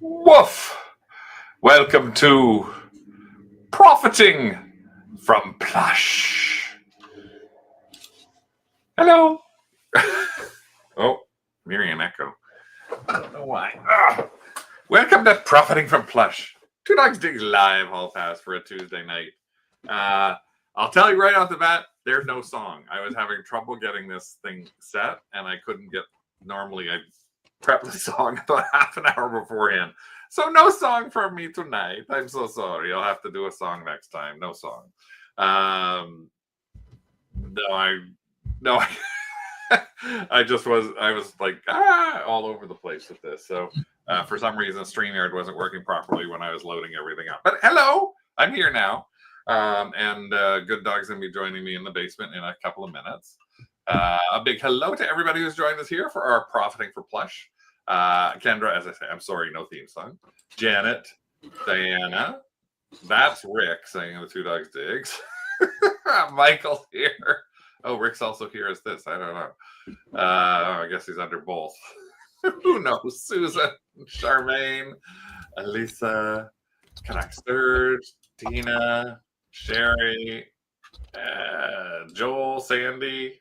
Woof! Welcome to Profiting from Plush. Hello. Oh, hearing an echo. I don't know why. Welcome to Profiting from Plush. Two Dogs Digs live hall pass for a Tuesday night. I'll tell you right off the bat, there's no song. I was having trouble getting this thing set, and I couldn't get. Normally, I prep the song about half an hour beforehand. So no song from me tonight. I'm so sorry. I'll have to do a song next time. No song. No, I just was like all over the place with this. So for some reason, StreamYard wasn't working properly when I was loading everything up. But hello, I'm here now. And Good Dog's gonna be joining me in the basement in a couple of minutes. A big hello to everybody who's joined us here for our Profiting for Plush. Kendra, as I say, I'm sorry, no theme song. Janet, Diana, that's Rick saying the Two Dogs Digs. Michael's here. Oh, Rick's also here as this. I don't know. I guess he's under both. Who knows? Susan, Charmaine, Elisa, Canuck Sturge, Tina, Sherry, Joel, Sandy.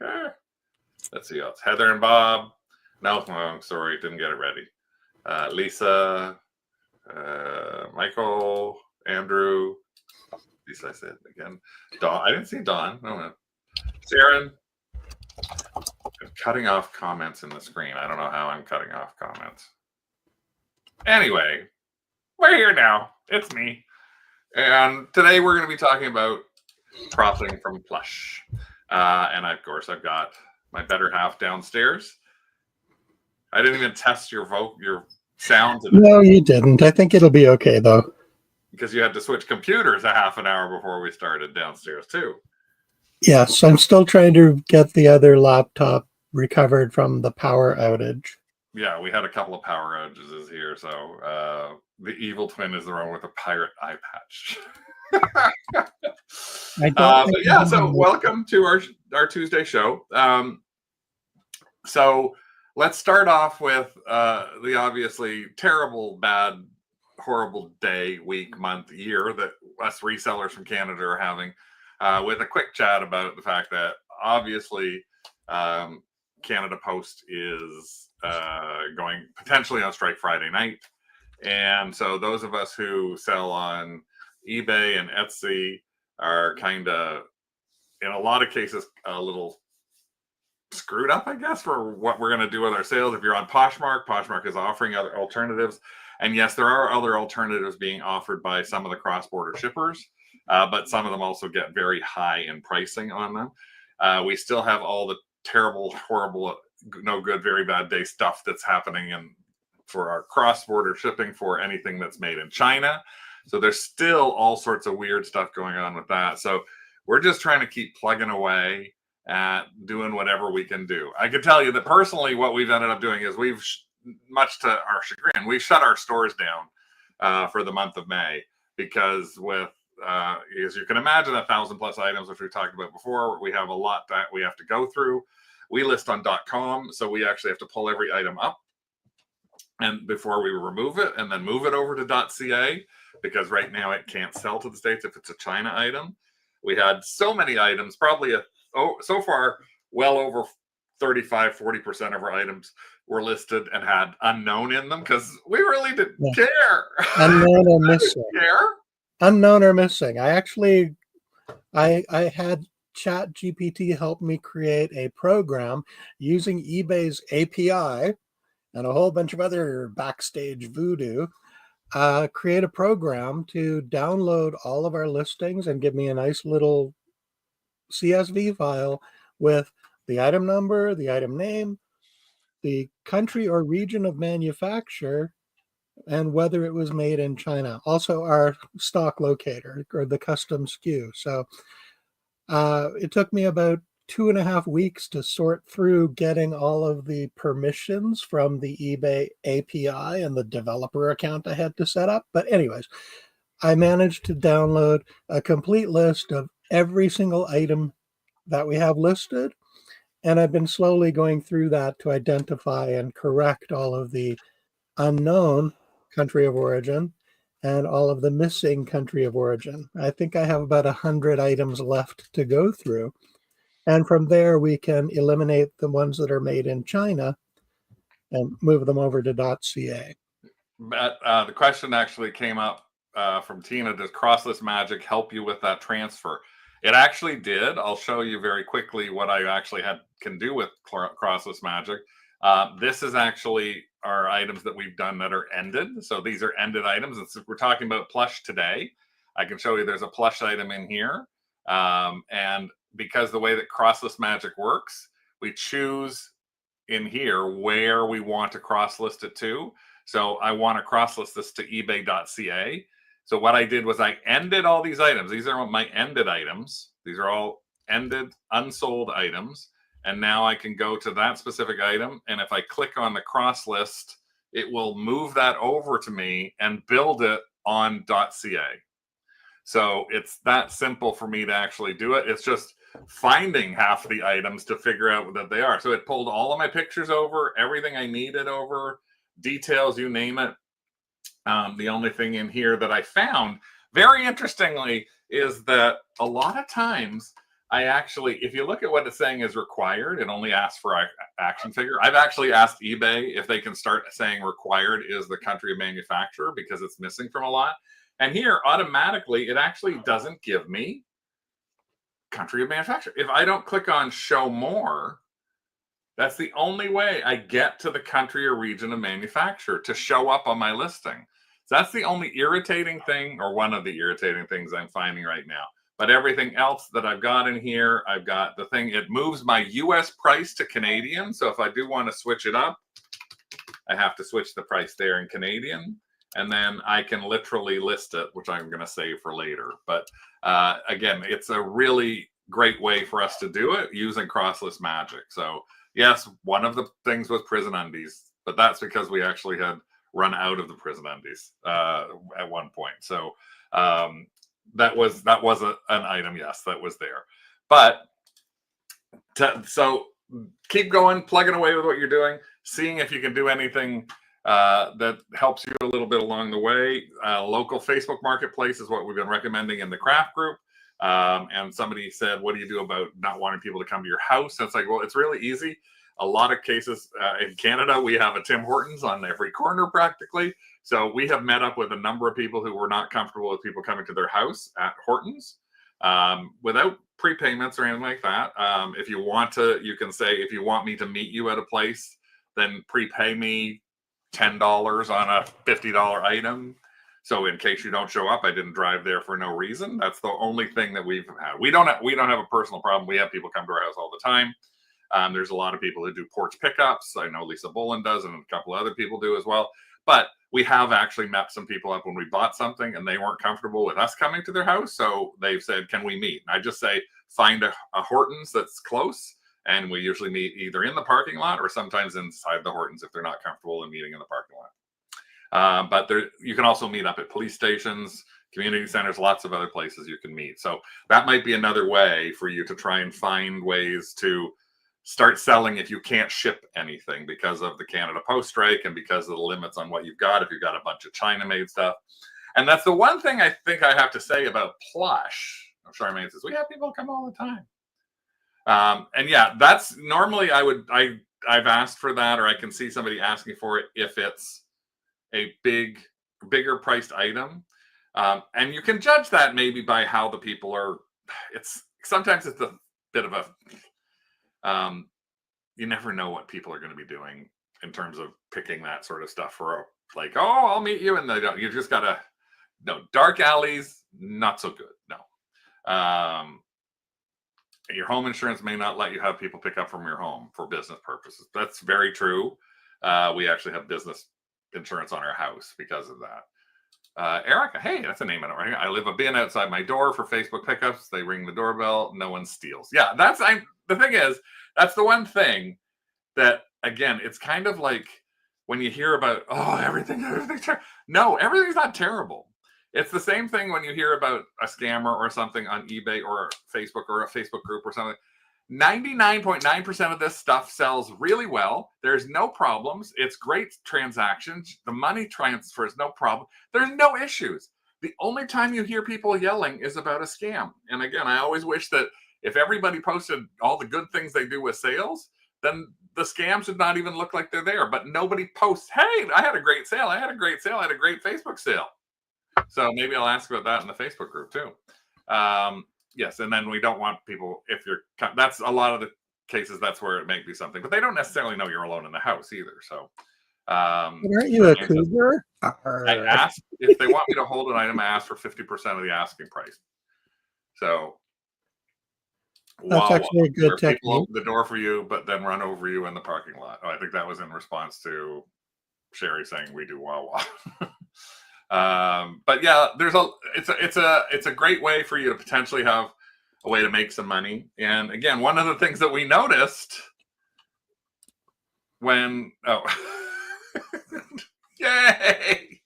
Let's see else. Heather and Bob. No, I'm sorry, didn't get it ready. Lisa, Michael, Andrew. Lisa, I said again. Dawn. I didn't see Dawn. No. Sharon. I'm cutting off comments in the screen. I don't know how I'm cutting off comments. Anyway, we're here now. It's me. And today we're going to be talking about profiting from Plush. And of course, I've got my better half downstairs. I didn't even test your sound today. No, you didn't. I think it'll be okay, though. Because you had to switch computers a half an hour before we started downstairs, too. Yes, I'm still trying to get the other laptop recovered from the power outage. Yeah, we had a couple of power outages here, so the evil twin is the one with a pirate eye patch. But yeah, so welcome to our Tuesday show. So let's start off with the obviously terrible, bad, horrible day, week, month, year that us resellers from Canada are having, with a quick chat about the fact that obviously Canada Post is going potentially on strike Friday night. And so those of us who sell on eBay and Etsy are kind of, in a lot of cases, a little screwed up, I guess, for what we're going to do with our sales. If you're on Poshmark is offering other alternatives. And yes, there are other alternatives being offered by some of the cross-border shippers, but some of them also get very high in pricing on them. We still have all the terrible, horrible, no good, very bad day stuff that's happening for our cross-border shipping for anything that's made in China. So there's still all sorts of weird stuff going on with that. So we're just trying to keep plugging away at doing whatever we can do. I can tell you that personally, what we've ended up doing is we've, much to our chagrin, we shut our stores down for the month of May because with, as you can imagine, 1,000+ items, which we talked about before, we have a lot that we have to go through. We list on .com, so we actually have to pull every item up and before we remove it and then move it over to .ca, because right now it can't sell to the States if it's a China item. We had so many items, probably so far well over 35-40% of our items were listed and had unknown in them because we really didn't care. Unknown or missing. Care? Unknown or missing. I had ChatGPT help me create a program using eBay's API and a whole bunch of other backstage voodoo. Create a program to download all of our listings and give me a nice little CSV file with the item number, the item name, the country or region of manufacture, and whether it was made in China. Also our stock locator or the custom SKU. So it took me about 2.5 weeks to sort through getting all of the permissions from the eBay API and the developer account I had to set up. But anyways, I managed to download a complete list of every single item that we have listed. And I've been slowly going through that to identify and correct all of the unknown country of origin and all of the missing country of origin. I think I have about 100 items left to go through. And from there, we can eliminate the ones that are made in China and move them over to .ca. But the question actually came up from Tina. Does Crosslist Magic help you with that transfer? It actually did. I'll show you very quickly what I actually can do with Crosslist Magic. This is actually our items that we've done that are ended. So these are ended items. And so we're talking about Plush today. I can show you there's a Plush item in here. And because the way that Crosslist Magic works, we choose in here where we want to cross list it to. So I want to cross list this to ebay.ca. So what I did was I ended all these items. These are my ended items. These are all ended, unsold items. And now I can go to that specific item. And if I click on the cross list, it will move that over to me and build it on .ca. So it's that simple for me to actually do it. It's just finding half the items to figure out that they are. So it pulled all of my pictures over, everything I needed over, details, you name it. The only thing in here that I found, very interestingly, is that a lot of times I actually, if you look at what it's saying is required, it only asks for action figure. I've actually asked eBay if they can start saying required is the country of manufacturer because it's missing from a lot. And here, automatically, it actually doesn't give me country of manufacturer. If I don't click on show more, that's the only way I get to the country or region of manufacture to show up on my listing. So that's the only irritating thing, or one of the irritating things I'm finding right now. But everything else that I've got in here, I've got the thing, it moves my US price to Canadian. So if I do want to switch it up, I have to switch the price there in Canadian. And then I can literally list it, which I'm going to save for later. But again, it's a really great way for us to do it using Crosslist Magic. So yes, one of the things was prison undies, but that's because we actually had run out of the prison undies at one point. So that was an item, yes, that was there. But so keep going, plugging away with what you're doing, seeing if you can do anything that helps you a little bit along the way. Local Facebook Marketplace is what we've been recommending in the craft group. And somebody said, what do you do about not wanting people to come to your house? And it's like, well, it's really easy. A lot of cases in Canada, we have a Tim Hortons on every corner practically. So we have met up with a number of people who were not comfortable with people coming to their house at Hortons without prepayments or anything like that. If you want to, you can say, if you want me to meet you at a place, then prepay me $10 on a $50 item. So in case you don't show up, I didn't drive there for no reason. That's the only thing that we've had. We don't have a personal problem. We have people come to our house all the time. There's a lot of people who do porch pickups. I know Lisa Bolin does, and a couple of other people do as well. But we have actually met some people up when we bought something and they weren't comfortable with us coming to their house. So they've said, can we meet? And I just say, find a Hortons that's close. And we usually meet either in the parking lot or sometimes inside the Hortons if they're not comfortable in meeting in the parking lot. But you can also meet up at police stations, community centers, lots of other places you can meet. So that might be another way for you to try and find ways to start selling if you can't ship anything because of the Canada Post strike and because of the limits on what you've got, if you've got a bunch of China-made stuff. And that's the one thing I think I have to say about Plush. Charmaine says, we have people come all the time. And yeah, that's normally I've asked for that, or I can see somebody asking for it if it's a bigger priced item. And you can judge that maybe by how the people are. Sometimes it's a bit of a, you never know what people are going to be doing in terms of picking that sort of stuff for like, oh, I'll meet you. And they don't, you just gotta, no, dark alleys, not so good. No. Your home insurance may not let you have people pick up from your home for business purposes. That's very true. We actually have business insurance on our house because of that. Erica, hey, that's a name I don't recognize. I live a bin outside my door for Facebook pickups. They ring the doorbell. No one steals. Yeah, the thing is, that's the one thing that, again, it's kind of like when you hear about, oh, everything's terrible. No, everything's not terrible. It's the same thing when you hear about a scammer or something on eBay or Facebook or a Facebook group or something. 99.9% of this stuff sells really well. There's no problems. It's great transactions. The money transfers, no problem. There's no issues. The only time you hear people yelling is about a scam. And again, I always wish that if everybody posted all the good things they do with sales, then the scams would not even look like they're there. But nobody posts, hey, I had a great sale. I had a great sale. I had a great Facebook sale. So maybe I'll ask about that in the Facebook group too. Yes, and then we don't want people, if you're, that's a lot of the cases, that's where it may be something, but they don't necessarily know you're alone in the house either. So, Aren't you a cougar? I asked if they want me to hold an item, I asked for 50% of the asking price. So, that's actually a good technique. People open the door for you, but then run over you in the parking lot. Oh, I think that was in response to Sherry saying we do Wawa. But yeah, it's a great way for you to potentially have a way to make some money. And again, one of the things that we noticed when yay,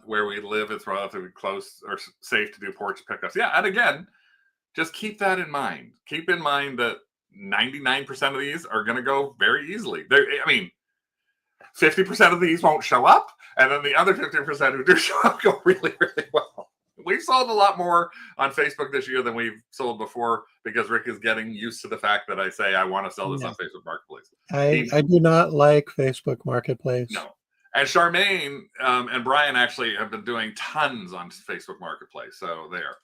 where we live, it's relatively close or safe to do porch pickups. Yeah, and again, just keep that in mind. Keep in mind that 99% of these are going to go very easily. I mean, 50% of these won't show up, and then the other 50% who do show up go really, really well. We've sold a lot more on Facebook this year than we've sold before because Rick is getting used to the fact that I say I want to sell this on Facebook Marketplace. I do not like Facebook Marketplace. No. And Charmaine and Brian actually have been doing tons on Facebook Marketplace. So there,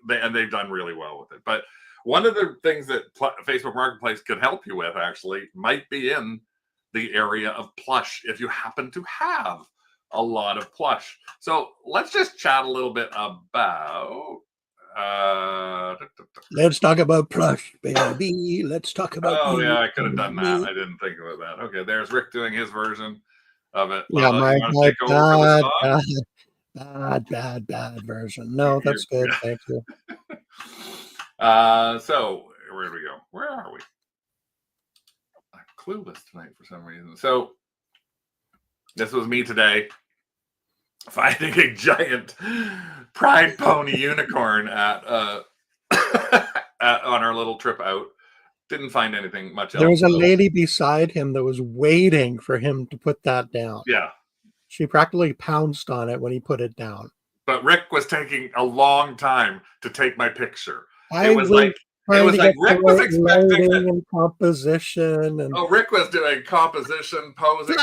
and they've done really well with it. But one of the things that Facebook Marketplace could help you with actually might be in the area of plush if you happen to have a lot of plush. So let's just chat a little bit about let's talk about plush, baby. Let's talk about yeah, I could have done that. I didn't think about that. Okay, there's Rick doing his version of it. Yeah, my bad version. No, that's good. Thank you. So where do we go? Where are we? I'm clueless tonight for some reason. So this was me today finding a giant pride pony unicorn at on our little trip out. Didn't find anything much else. There was a lady beside him that was waiting for him to put that down. Yeah. She practically pounced on it when he put it down. But Rick was taking a long time to take my picture. It was like Rick was expecting and composition and Rick was doing composition, posing,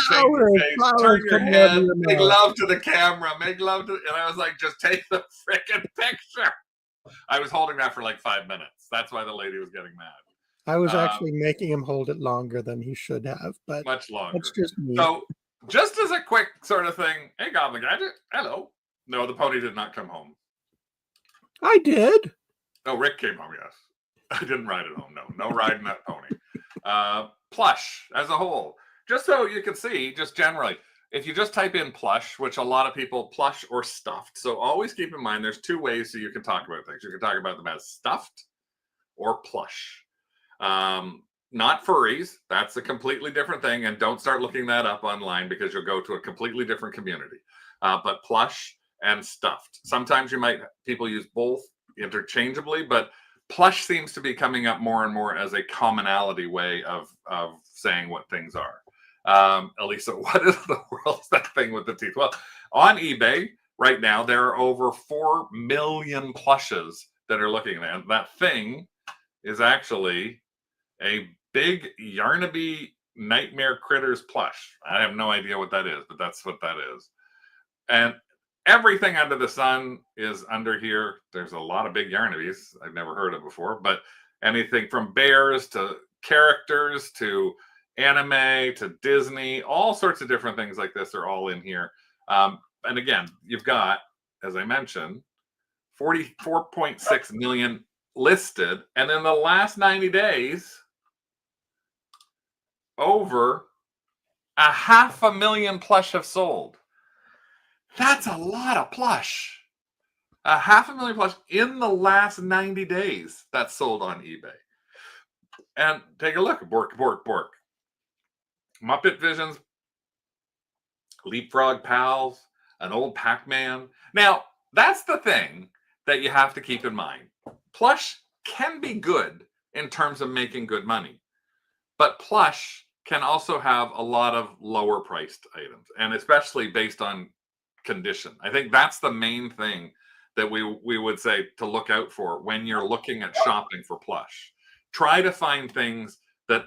turn your head, make love to the camera, make love to, and I was like, just take the freaking picture. I was holding that for like 5 minutes. That's why the lady was getting mad. I was actually making him hold it longer than he should have, but much longer. That's just me. So, just as a quick sort of thing, hey, Goblin Gadget, hello. No, the pony did not come home. I did. No, Rick came home, yes. I didn't ride it home. No riding that pony. Plush as a whole. Just so you can see, just generally, if you just type in plush, which a lot of people plush or stuffed. So always keep in mind there's two ways so you can talk about things. You can talk about them as stuffed or plush. Not furries. That's a completely different thing. And don't start looking that up online because you'll go to a completely different community. But plush and stuffed. Sometimes people use both interchangeably, but plush seems to be coming up more and more as a commonality way of saying what things are. Elisa, what in the world is that thing with the teeth? Well, on eBay right now, there are over 4 million plushes that are looking at. And that thing is actually a big Yarnaby Nightmare Critters plush. I have no idea what that is, but that's what that is. And everything under the sun is under here. There's a lot of big Yarnabys I've never heard of before, but anything from bears to characters to anime to Disney, all sorts of different things like this are all in here. And again, you've got, as I mentioned, 44.6 million listed. And in the last 90 days, over 500,000 plush have sold. That's a lot of plush. 500,000 plush in the last 90 days that's sold on eBay. And take a look at Bork. Muppet Visions, Leapfrog Pals, an old Pac-Man. Now, that's the thing that you have to keep in mind. Plush can be good in terms of making good money, but Plush can also have a lot of lower priced items, and especially based on condition. I think that's the main thing that we would say to look out for when you're looking at shopping for Plush. Try to find things that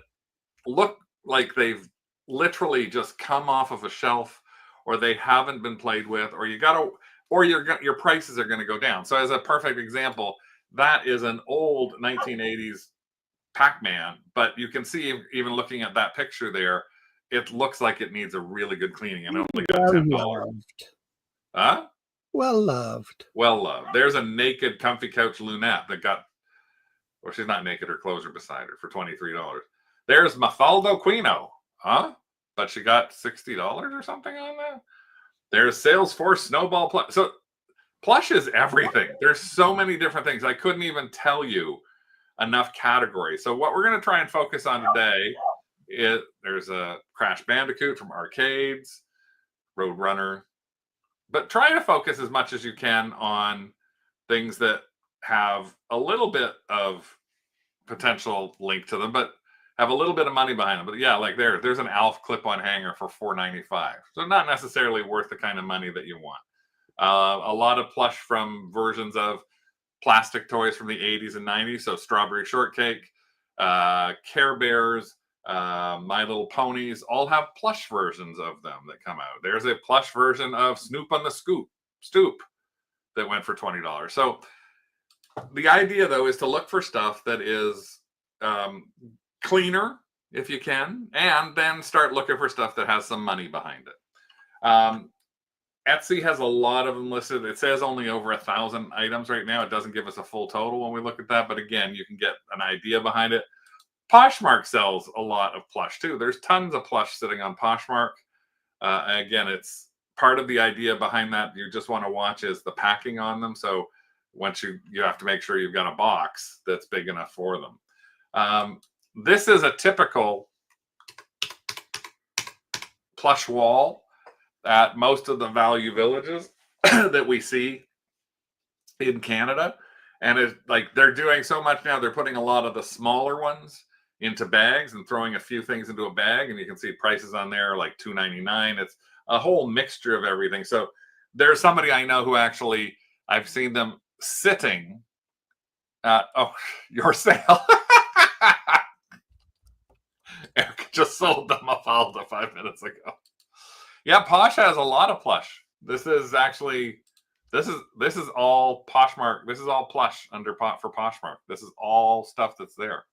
look like they've literally just come off of a shelf, or they haven't been played with, or your prices are going to go down. So as a perfect example, that is an old 1980s Pac-Man, but you can see, even looking at that picture there, it looks like it needs a really good cleaning, and only got Well $10. loved. Huh? Well loved. Well loved. There's a naked comfy couch lunette that got, well, she's not naked, her clothes are beside her, for $23. There's Mafaldo Quino. Huh? But she got $60 or something on that. There's Salesforce Snowball Plush. So Plush is everything. There's so many different things. I couldn't even tell you enough categories. So what we're going to try and focus on today is, there's a Crash Bandicoot from Arcades, Roadrunner, but try to focus as much as you can on things that have a little bit of potential link to them, but have a little bit of money behind them. But yeah, like there's an Alf clip-on hanger for $4.95. So not necessarily worth the kind of money that you want. A lot of Plush from versions of plastic toys from the 80s and 90s. So Strawberry Shortcake, Care Bears, My Little Ponies all have Plush versions of them that come out. There's a Plush version of Snoop on the Stoop that went for $20. So the idea, though, is to look for stuff that is cleaner, if you can, and then start looking for stuff that has some money behind it. Etsy has a lot of them listed. It says only over 1,000 items right now. It doesn't give us a full total when we look at that, but again, you can get an idea behind it. Poshmark sells a lot of Plush too. There's tons of Plush sitting on Poshmark. Again, it's part of the idea behind that. You just want to watch is the packing on them. So once you have to make sure you've got a box that's big enough for them. This is a typical Plush wall at most of the value villages that we see in Canada. And it's like they're doing so much now, they're putting a lot of the smaller ones into bags and throwing a few things into a bag, and you can see prices on there like $2.99. It's a whole mixture of everything. So there's somebody I know who actually, I've seen them sitting at your sale. Eric just sold them a Mafalda 5 minutes ago. Yeah, Posh has a lot of Plush. This is actually, this is all Poshmark. This is all Plush under for Poshmark. This is all stuff that's there.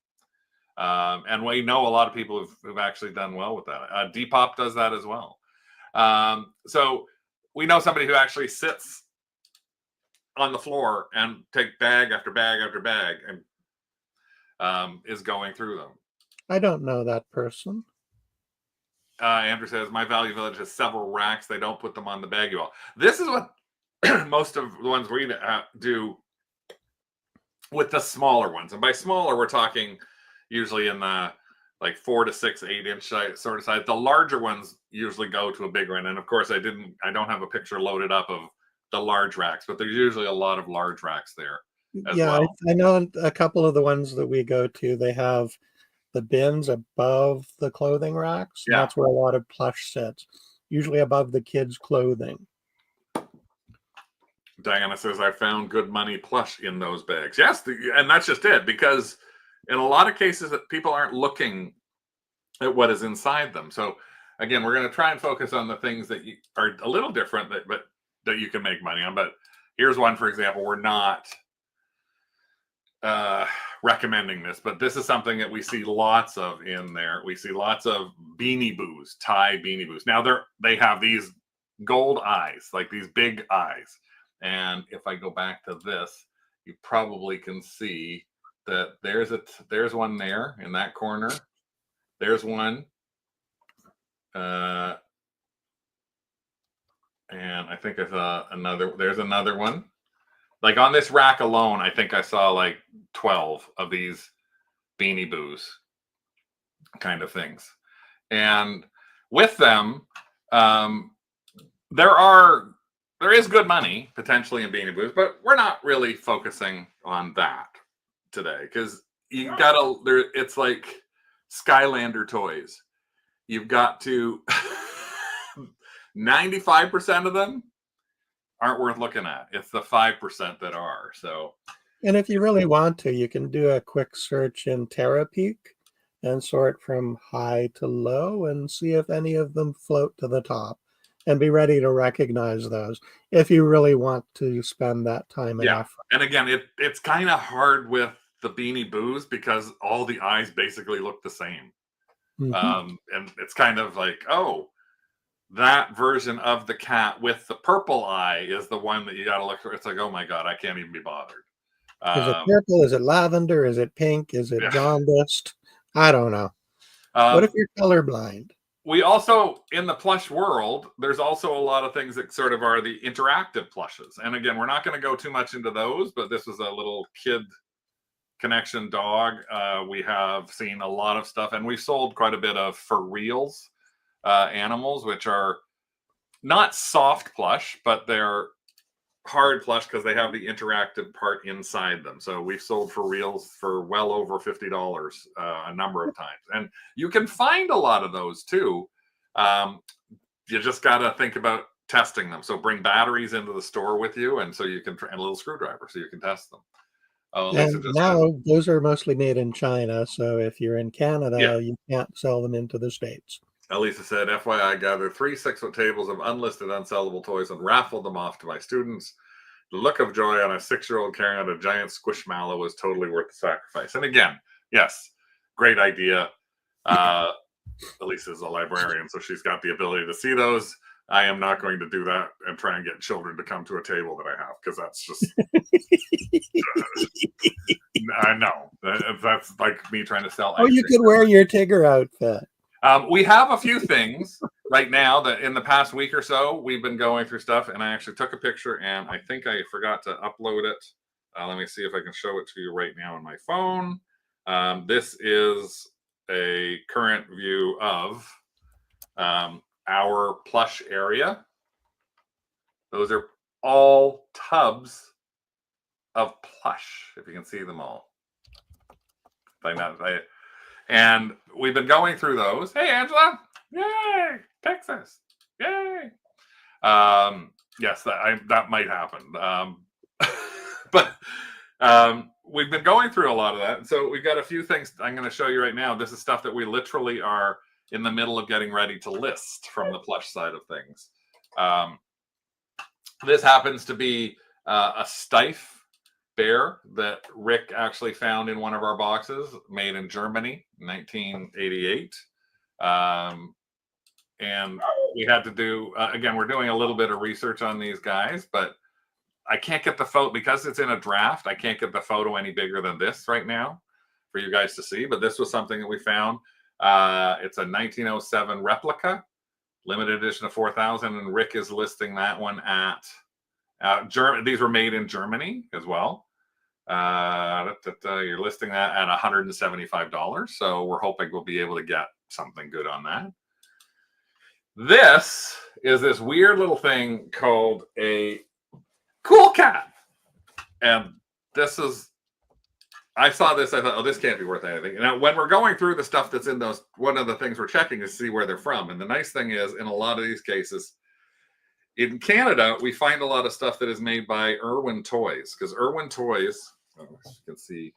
And we know a lot of people who've actually done well with that. Depop does that as well. So we know somebody who actually sits on the floor and take bag after bag after bag and is going through them. I don't know that person. Andrew says, my value village has several racks. They don't put them on the baggy wall. This is what most of the ones we do with the smaller ones. And by smaller, we're talking usually in the like 4 to 6, 8 inch sort of size. The larger ones usually go to a bigger one. And of course, I don't have a picture loaded up of the large racks, but there's usually a lot of large racks there as well. I know a couple of the ones that we go to, they have the bins above the clothing racks. Yeah. That's where a lot of Plush sits, usually above the kids' clothing. Diana says, I found good money Plush in those bags. Yes, and that's just it, because in a lot of cases that people aren't looking at what is inside them. So again, we're going to try and focus on the things that are a little different that you can make money on. But here's one, for example, we're not recommending this, but this is something that we see lots of in there. We see lots of Beanie Boos, Thai Beanie Boos. Now they have these gold eyes, like these big eyes. And if I go back to this, you probably can see that there's one there in that corner. There's one. And I think there's another one. Like on this rack alone, I think I saw like 12 of these Beanie Boos kind of things. And with them, there is good money potentially in Beanie Boos, but we're not really focusing on that. today because you gotta there. It's like Skylander toys. You've got to 95% of them aren't worth looking at. It's the 5% that are. So, And if you really want to, you can do a quick search in TerraPeak and sort from high to low and see if any of them float to the top, and be ready to recognize those if you really want to spend that time and effort. And again, it's kind of hard with the Beanie Boos because all the eyes basically look the same. And it's kind of like, oh, that version of the cat with the purple eye is the one that you got to look for. It's like, oh my God, I can't even be bothered. Is it purple? Is it lavender? Is it pink? Is it jaundiced? I don't know. What if you're colorblind? We also, in the plush world, there's also a lot of things that sort of are the interactive plushes. And again, we're not going to go too much into those, but this is a little kid connection dog. We have seen a lot of stuff, and we've sold quite a bit of for reals animals, which are not soft plush, but they're hard plush because they have the interactive part inside them. So we've sold for reals for well over $50 a number of times, and you can find a lot of those too. You just got to think about testing them. So bring batteries into the store with you, and so you can, and a little screwdriver so you can test them. And now those are mostly made in China, so if you're in Canada, you can't sell them into the States. Elisa said, FYI, gathered 3 6-foot tables of unlisted, unsellable toys and raffled them off to my students. The look of joy on a 6-year-old carrying out a giant squishmallow was totally worth the sacrifice. And again, yes, great idea. Elisa's a librarian, so she's got the ability to see those. I am not going to do that and try and get children to come to a table that I have, because that's just I know that's like me trying to sell. Oh, you could wear your Tigger outfit. We have a few things right now that in the past week or so we've been going through stuff, and I actually took a picture, and I think I forgot to upload it. Let me see if I can show it to you right now on my phone. This is a current view of our plush area. Those are all tubs of plush, if you can see them all. And we've been going through those. Hey, Angela! Yay! Texas! Yay! Yes, that might happen. But we've been going through a lot of that. So we've got a few things I'm going to show you right now. This is stuff that we literally are in the middle of getting ready to list from the plush side of things. This happens to be a Stife bear that Rick actually found in one of our boxes, made in Germany, 1988. And we had to do, again, we're doing a little bit of research on these guys, but I can't get the photo, because it's in a draft, I can't get the photo any bigger than this right now for you guys to see. But this was something that we found. It's a 1907 replica, limited edition of 4,000, and Rick is listing that one at these were made in Germany as well. You're listing that at $175. So we're hoping we'll be able to get something good on that. This is this weird little thing called a Cool Cat. And this is, I saw this, I thought, oh, this can't be worth anything. Now, when we're going through the stuff that's in those, one of the things we're checking is to see where they're from. And the nice thing is, in a lot of these cases, in Canada, we find a lot of stuff that is made by Irwin Toys, because Irwin Toys, as you can see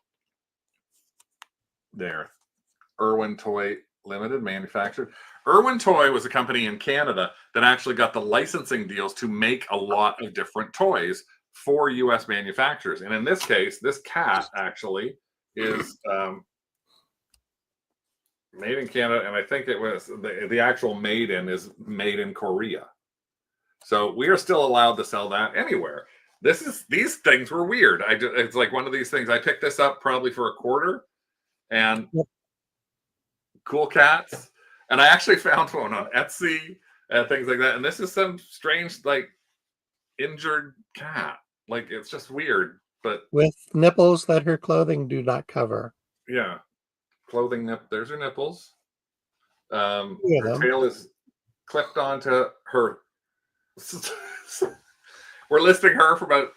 there, Irwin Toy Limited, manufactured. Irwin Toy was a company in Canada that actually got the licensing deals to make a lot of different toys for U.S. manufacturers. And in this case, this cat actually is made in Canada, and I think it was the actual made in is made in Korea. So we are still allowed to sell that anywhere. These things were weird. It's like one of these things. I picked this up probably for $0.25, and Cool Cats. And I actually found one on Etsy and things like that. And this is some strange, like, injured cat. Like, it's just weird. But with nipples that her clothing do not cover. Yeah, clothing there's her nipples. Her tail is clipped onto her. We're listing her for about,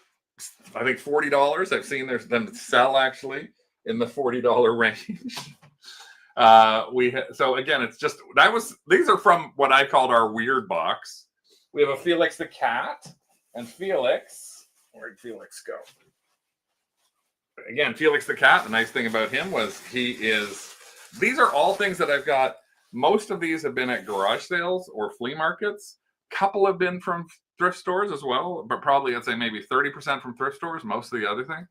I think, $40. I've seen them sell actually in the $40 range. So again, it's just these are from what I called our weird box. We have a Felix the cat, and Felix, where'd Felix go? Again, Felix the cat. The nice thing about him was these are all things that I've got. Most of these have been at garage sales or flea markets. A couple have been from thrift stores as well, but probably I'd say maybe 30% from thrift stores. Most of the other thing.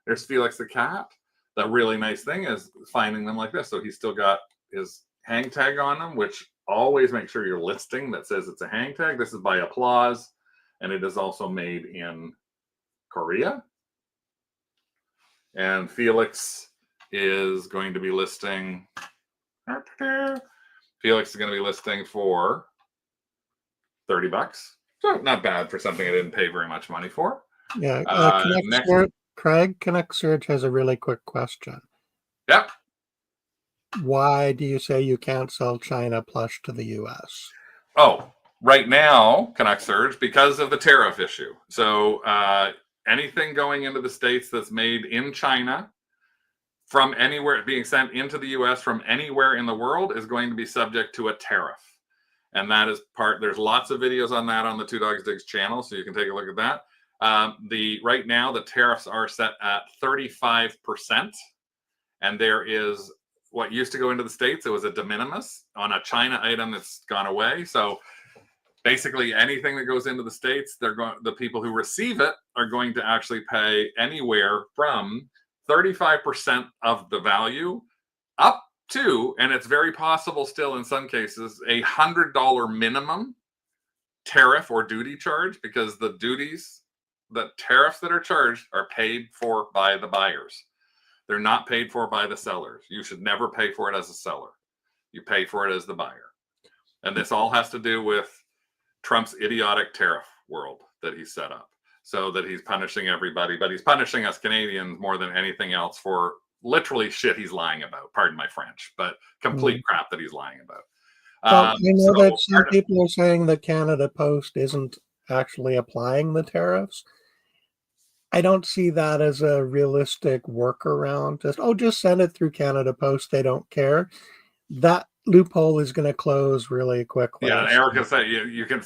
There's Felix the cat. The really nice thing is finding them like this. So he's still got his hang tag on them, which always make sure you're listing that says it's a hang tag. This is by Applause, and it is also made in Korea. And Felix is going to be listing. Felix is going to be listing for $30. So not bad for something I didn't pay very much money for. Yeah. Craig, Connect Search has a really quick question. Yep. Why do you say you can't sell China plush to the US? Oh, right now, Connect Search, because of the tariff issue. So anything going into the States that's made in China from anywhere being sent into the US from anywhere in the world is going to be subject to a tariff. And that is there's lots of videos on that on the Two Dogs Digs channel, so you can take a look at that. Right now, the tariffs are set at 35%. And there is what used to go into the States. It was a de minimis on a China item that's gone away. So basically anything that goes into the States, the people who receive it are going to actually pay anywhere from 35% of the value up to, and it's very possible still in some cases, $100 minimum tariff or duty charge, because the tariffs that are charged are paid for by the buyers. They're not paid for by the sellers. You should never pay for it as a seller. You pay for it as the buyer. And this all has to do with Trump's idiotic tariff world that he set up, so that he's punishing everybody, but he's punishing us Canadians more than anything else for literally shit he's lying about. Pardon my French, but complete crap that he's lying about. Well, I know that some people are saying that Canada Post isn't actually applying the tariffs. I don't see that as a realistic workaround. Just send it through Canada Post. They don't care. That loophole is going to close really quickly. Yeah, Erica said you can.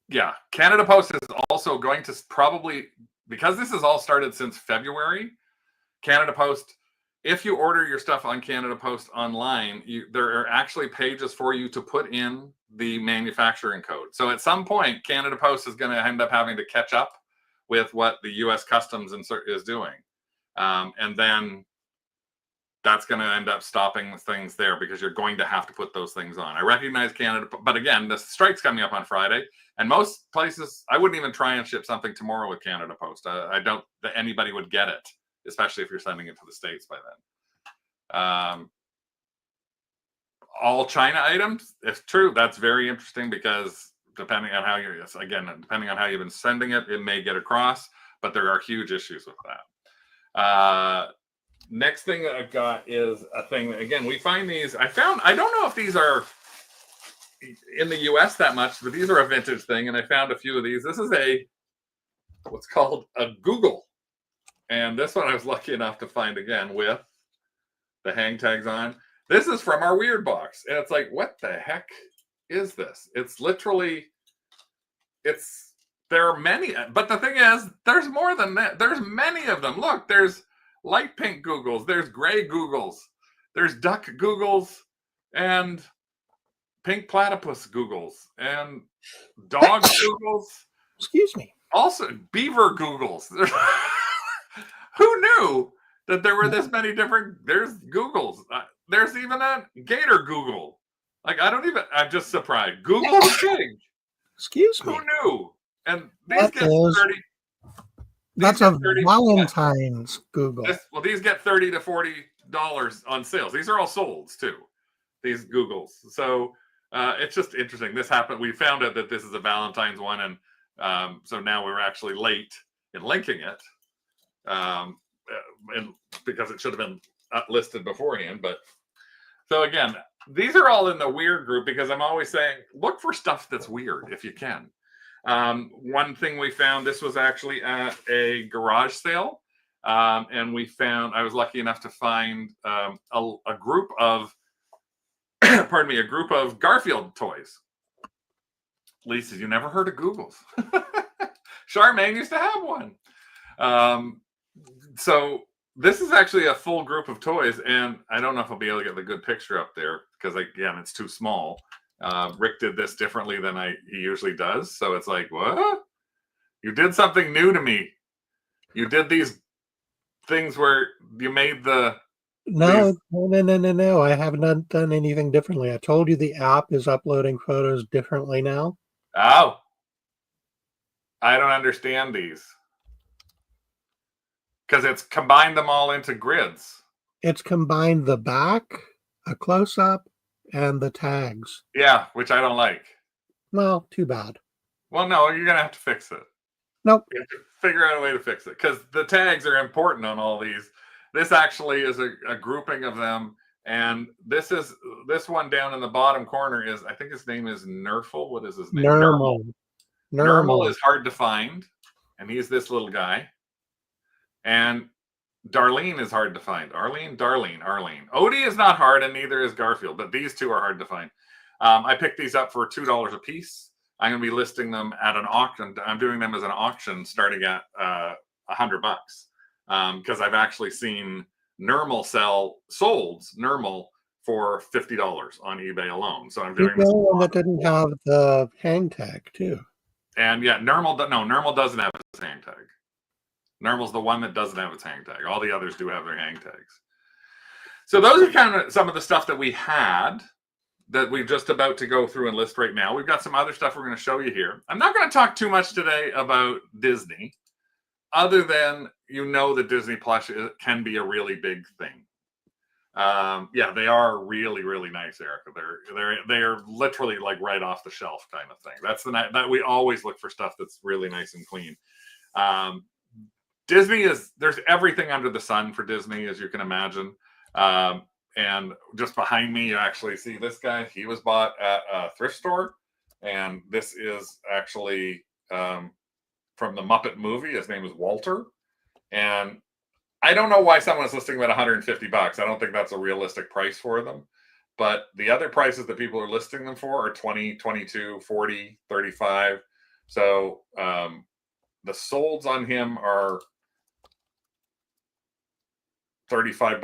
Yeah, Canada Post is also going to probably, because this has all started since February. Canada Post, if you order your stuff on Canada Post online, there are actually pages for you to put in the manufacturing code. So at some point, Canada Post is going to end up having to catch up with what the U.S. Customs is doing. And then that's going to end up stopping things there, because you're going to have to put those things on. I recognize Canada, but again, the strike's coming up on Friday, and most places, I wouldn't even try and ship something tomorrow with Canada Post. I don't that anybody would get it, especially if you're sending it to the States by then. All China items, if true, that's very interesting, because depending on how you've been sending it, it may get across, but there are huge issues with that. Next thing that I've got is a thing. Again, we find these. I don't know if these are in the US that much, but these are a vintage thing, and I found a few of these. This is what's called a Google. And this one I was lucky enough to find again with the hang tags on. This is from our weird box. And it's like, what the heck is this? It's literally, there are many, but the thing is, there's more than that. There's many of them. Look, there's light pink Googles, there's gray Googles, there's duck Googles, and pink platypus Googles, and dog Googles. Excuse me. Also, beaver Googles. Who knew that there were this many different? There's Googles. There's even a gator Google. I'm just surprised. Google pig. Excuse me. Who knew? And these get 30. That's a Valentine's Google. These get $30 to $40 on sales. These are all solds too. These Googles. So it's just interesting. This happened. We found out that this is a Valentine's one, and so now we're actually late in linking it, and because it should have been listed beforehand. But so again, these are all in the weird group, because I'm always saying look for stuff that's weird if you can. One thing we found, this was actually at a garage sale. And I was lucky enough to find a group of, pardon me, a group of Garfield toys. Lisa, you never heard of Google's? Charmaine used to have one. So this is actually a full group of toys, and I don't know if I'll be able to get the good picture up there because, again, it's too small. Rick did this differently than he usually does. So it's like, what? You did something new to me. You did these things where you made No. I have not done anything differently. I told you the app is uploading photos differently now. Oh, I don't understand these. Because it's combined them all into grids. It's combined the back, a close-up, and the tags. Yeah, which I don't like. Well, too bad. Well, no, you're going to have to fix it. Nope. You have to figure out a way to fix it. Because the tags are important on all these. This actually is a grouping of them. And this one down in the bottom corner is, I think his name is Nerful. What is his name? Nermal is hard to find. And he's this little guy. And Darlene is hard to find. Darlene. Odie is not hard, and neither is Garfield, but these two are hard to find. I picked these up for $2 a piece. I'm going to be listing them at an auction. I'm doing them as an auction starting at $100 because I've actually seen Nermal sold Nermal for $50 on eBay alone. So I'm doing this one that didn't have the hang tag too. And yeah, Nermal doesn't have its hang tag. Nermal's the one that doesn't have its hang tag. All the others do have their hang tags. So those are kind of some of the stuff that we had that we're just about to go through and list right now. We've got some other stuff we're going to show you here. I'm not going to talk too much today about Disney, other than that Disney Plush can be a really big thing. Yeah, they are really, really nice, Erica. They are literally like right off the shelf kind of thing. That's that we always look for stuff that's really nice and clean. Disney there's everything under the sun for Disney, as you can imagine. And just behind me, you actually see this guy. He was bought at a thrift store. And this is actually from the Muppet movie. His name is Walter. And I don't know why someone's listing them at $150. I don't think that's a realistic price for them. But the other prices that people are listing them for are $20, $22, $40, $35. So the solds on him are $35,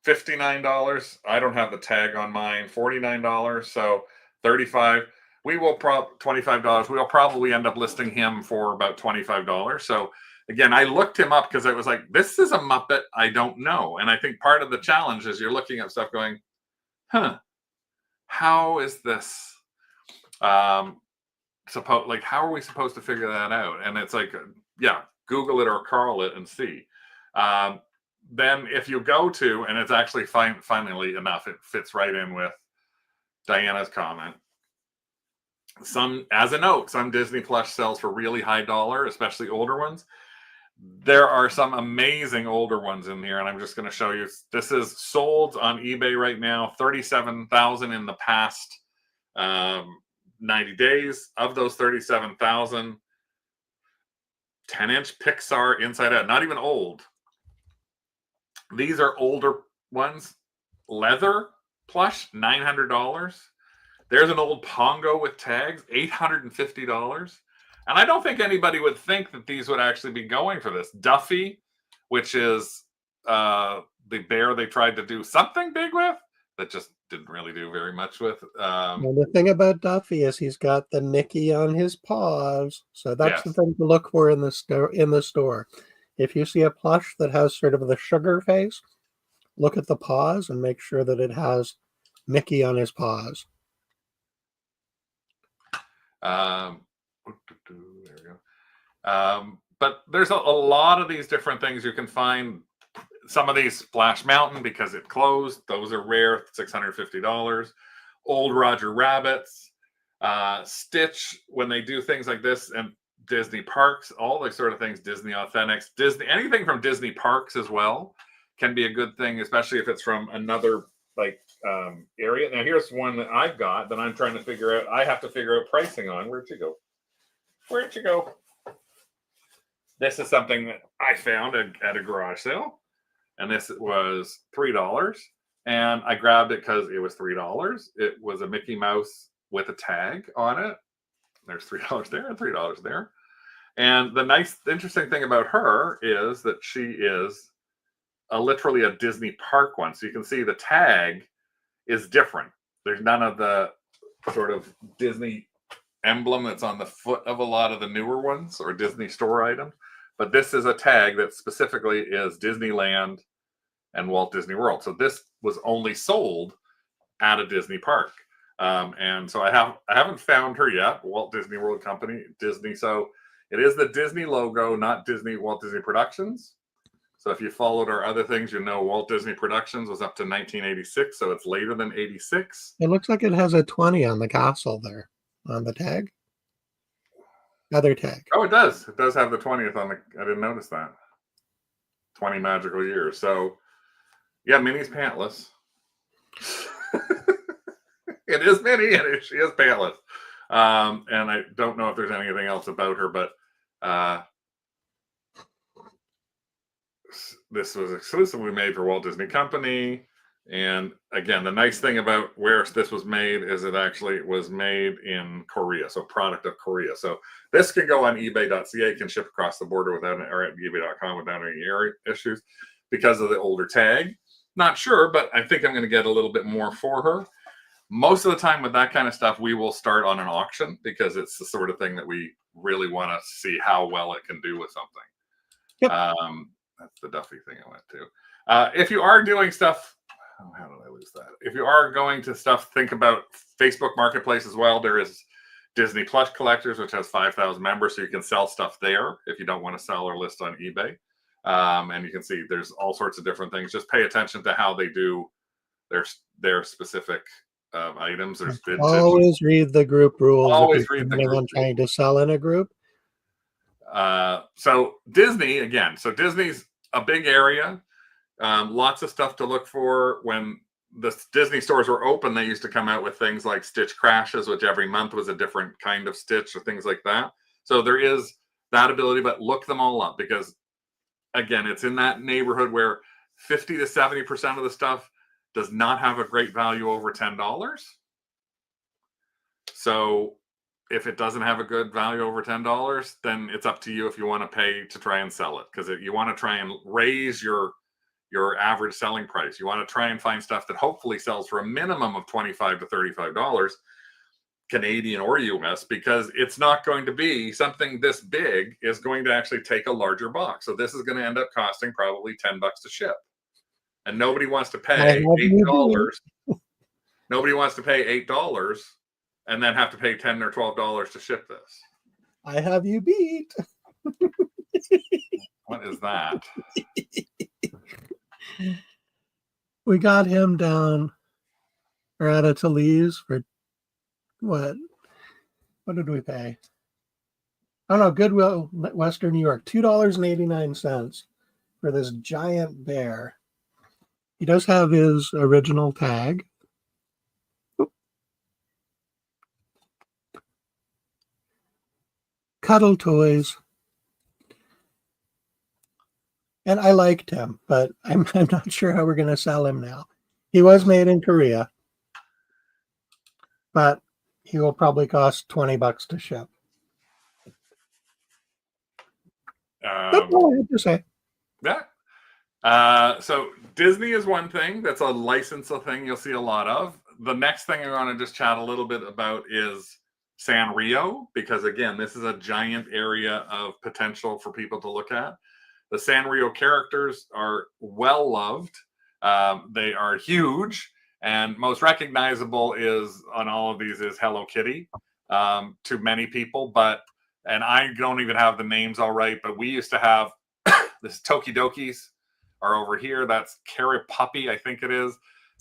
$59. I don't have the tag on mine. $49. So $35. We will $25. We'll probably end up listing him for about $25. So again, I looked him up because I was like, this is a Muppet I don't know. And I think part of the challenge is you're looking at stuff going, how is this how are we supposed to figure that out? And it's like, yeah, Google it or Carl it and see. Then if you go to, and it's actually funnily enough, it fits right in with Diana's comment. As a note, some Disney Plush sells for really high dollar, especially older ones. There are some amazing older ones in here, and I'm just going to show you. This is sold on eBay right now, $37,000 in the past 90 days. Of those 37,000, 10-inch Pixar inside out, not even old. These are older ones. Leather plush, $900. There's an old Pongo with tags, $850. And I don't think anybody would think that these would actually be going for this. Duffy, which is the bear they tried to do something big with, that just didn't really do very much with. Well, the thing about Duffy is he's got the Mickey on his paws, so that's the thing to look for in the store. If you see a plush that has sort of the sugar face, look at the paws and make sure that it has Mickey on his paws. There we go. But there's a lot of these different things you can find. Some of these Splash Mountain, because it closed, those are rare, $650. Old Roger Rabbits, Stitch, when they do things like this, and Disney Parks, all these sort of things, Disney Authentics, anything from Disney Parks as well can be a good thing, especially if it's from another area. Now here's one that I've got that I'm trying to figure out. I have to figure out pricing on. Where'd you go? This is something that I found at a garage sale, and this was $3. And I grabbed it because it was $3. It was a Mickey Mouse with a tag on it. There's $3 there and $3 there. And the interesting thing about her is that she is literally a Disney park one. So you can see the tag is different. There's none of the sort of Disney emblem that's on the foot of a lot of the newer ones or Disney store items. But this is a tag that specifically is Disneyland and Walt Disney World. So this was only sold at a Disney park. And so I haven't found her yet. Walt Disney World Company, Disney. So it is the Disney logo, not Walt Disney Productions. So if you followed our other things, you know Walt Disney Productions was up to 1986, so it's later than 86. It looks like it has a 20 on the castle there, on the tag. Other tag. Oh, it does. It does have the 20th on the. I didn't notice that. 20 magical years. So, yeah, Minnie's pantless. It is Minnie, and she is pantless. And I don't know if there's anything else about her, but this was exclusively made for Walt Disney Company. And again, the nice thing about where this was made is it actually was made in Korea, so product of Korea. So this can go on ebay.ca, can ship across the border without, or at ebay.com without any issues because of the older tag. Not sure, but I think I'm going to get a little bit more for her. Most of the time with that kind of stuff, we will start on an auction because it's the sort of thing that we really want to see how well it can do with something. Yep. That's the Duffy thing I went to. If you are doing stuff, how did I lose that? If you are going to stuff, think about Facebook Marketplace as well. There is Disney Plush Collectors, which has 5,000 members, so you can sell stuff there if you don't want to sell or list on eBay. And you can see there's all sorts of different things. Just pay attention to how they do their specific items. There's vintage. Always read the group rules. Always read the group rules. Trying to sell in a group. So Disney again. So Disney's a big area. Lots of stuff to look for. When the Disney stores were open, they used to come out with things like Stitch Crashes, which every month was a different kind of Stitch or things like that. So there is that ability, but look them all up because, again, it's in that neighborhood where 50 to 70% of the stuff does not have a great value over $10. So if it doesn't have a good value over $10, then it's up to you if you want to pay to try and sell it, because you want to try and raise your average selling price. You want to try and find stuff that hopefully sells for a minimum of $25 to $35 Canadian or US, because it's not going to be something this big is going to actually take a larger box. So this is going to end up costing probably $10 to ship. And nobody wants to pay $8. Nobody wants to pay $8 and then have to pay $10 or $12 to ship this. I have you beat. What is that? We got him down or out of Toulouse for what did we pay? Oh no, Goodwill, Western New York, $2.89 for this giant bear. He does have his original tag. Cuddle toys. And I liked him, but I'm not sure how we're going to sell him now. He was made in Korea, but he will probably cost $20 to ship. That's all I have to say. Yeah. So Disney is one thing. That's a licensed thing you'll see a lot of. The next thing I want to just chat a little bit about is Sanrio, because again, this is a giant area of potential for people to look at. The Sanrio characters are well loved. They are huge, and most recognizable is on all of these is Hello Kitty to many people. And I don't even have the names all right, but we used to have this Tokidokis are over here. That's Carrot Puppy, I think it is.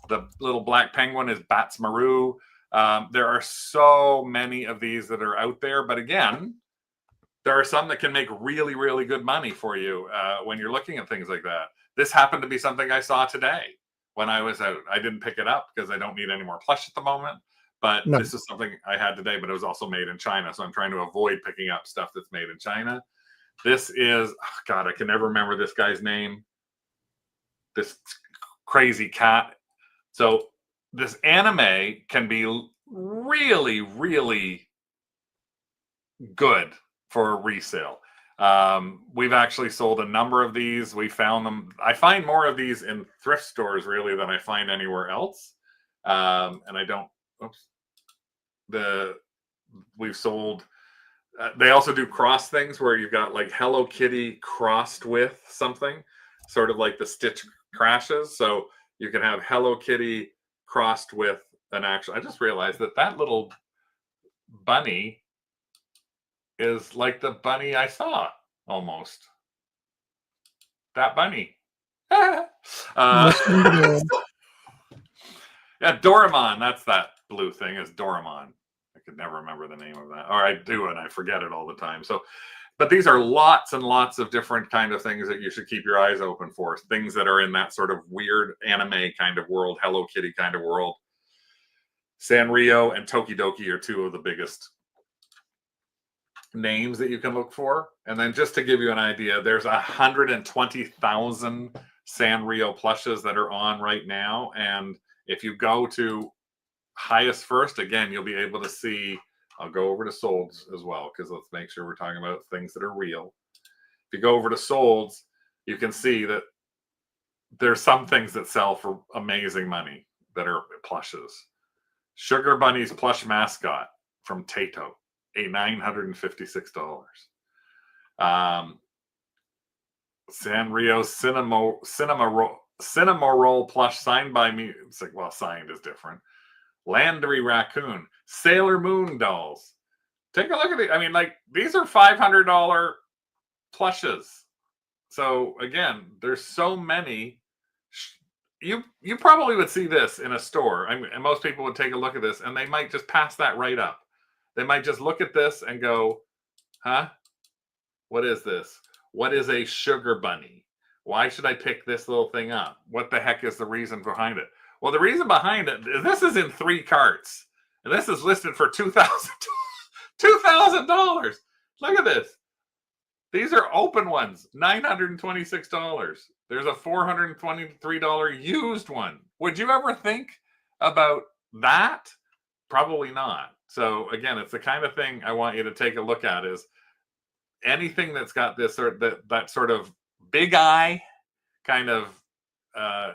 The little black penguin is Bats Maru. There are so many of these that are out there, but again, there are some that can make really, really good money for you when you're looking at things like that. This happened to be something I saw today when I was out. I didn't pick it up because I don't need any more plush at the moment. But This is something I had today, but it was also made in China. So I'm trying to avoid picking up stuff that's made in China. This is, oh God, I can never remember this guy's name. This crazy cat. So this anime can be really, really good for resale. We've actually sold a number of these. We found them. I find more of these in thrift stores really than I find anywhere else. And I don't. Oops. We've sold. They also do cross things where you've got like Hello Kitty crossed with something, sort of like the Stitch crashes. So you can have Hello Kitty crossed with an actual. I just realized that little bunny is like the bunny I saw almost. That bunny. uh, Yeah. yeah, Doraemon. That's that blue thing is Doraemon. I could never remember the name of that. Or I do, and I forget it all the time. So, but these are lots and lots of different kind of things that you should keep your eyes open for. Things that are in that sort of weird anime kind of world, Hello Kitty kind of world. Sanrio and Tokidoki are two of the biggest names that you can look for. And then just to give you an idea, there's 120,000 Sanrio plushes that are on right now. And if you go to highest first, again, you'll be able to see, I'll go over to solds as well, because let's make sure we're talking about things that are real. If you go over to solds, you can see that there's some things that sell for amazing money that are plushes. Sugar Bunny's plush mascot from Tato, $956. Sanrio Cinema Roll plush signed by me. It's like, well, signed is different. Landry Raccoon, Sailor Moon dolls. Take a look at it. I mean, like, these are $500 plushes. So again, there's so many. You probably would see this in a store. I mean, and most people would take a look at this and they might just pass that right up. They might just look at this and go, huh? What is this? What is a sugar bunny? Why should I pick this little thing up? What the heck is the reason behind it? Well, the reason behind it is this is in 3 carts. And this is listed for $2,000. Look at this. These are open ones, $926. There's a $423 used one. Would you ever think about that? Probably not. So again, it's the kind of thing I want you to take a look at is anything that's got this sort that sort of big eye kind of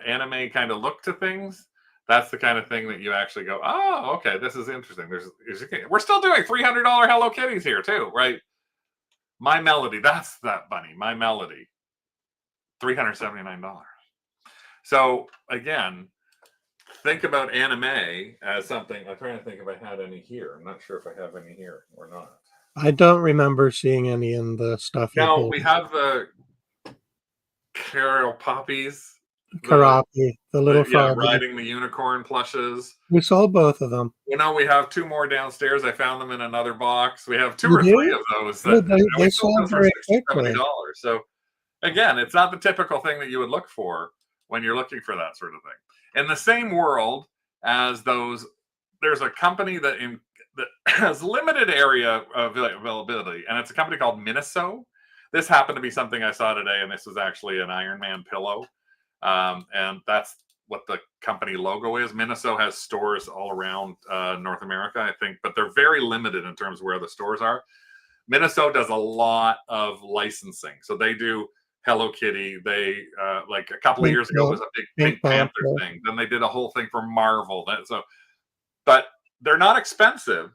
anime kind of look to things. That's the kind of thing that you actually go, oh, okay, this is interesting. We're still doing $300 Hello Kitties here too, right? My Melody, that's that bunny. My Melody, $379. So again, think about anime as something. I'm trying to think if I had any here. I'm not sure if I have any here or not. I don't remember seeing any in the stuff. Now we have the Carol Poppies. Karapi, the little frog. Riding the unicorn plushes. We sold both of them. You know, we have 2 more downstairs. I found them in another box. We have 2 or 3 of those. They sold very quickly. $70. So again, it's not the typical thing that you would look for when you're looking for that sort of thing. In the same world as those, there's a company that has limited area availability, and it's a company called Miniso. This happened to be something I saw today, and this is actually an Iron Man pillow. And that's what the company logo is. Miniso has stores all around North America, I think, but they're very limited in terms of where the stores are. Miniso does a lot of licensing. So they do Hello Kitty. They, like a couple of years ago, was a big Pink Panther thing. Then they did a whole thing for Marvel. But they're not expensive.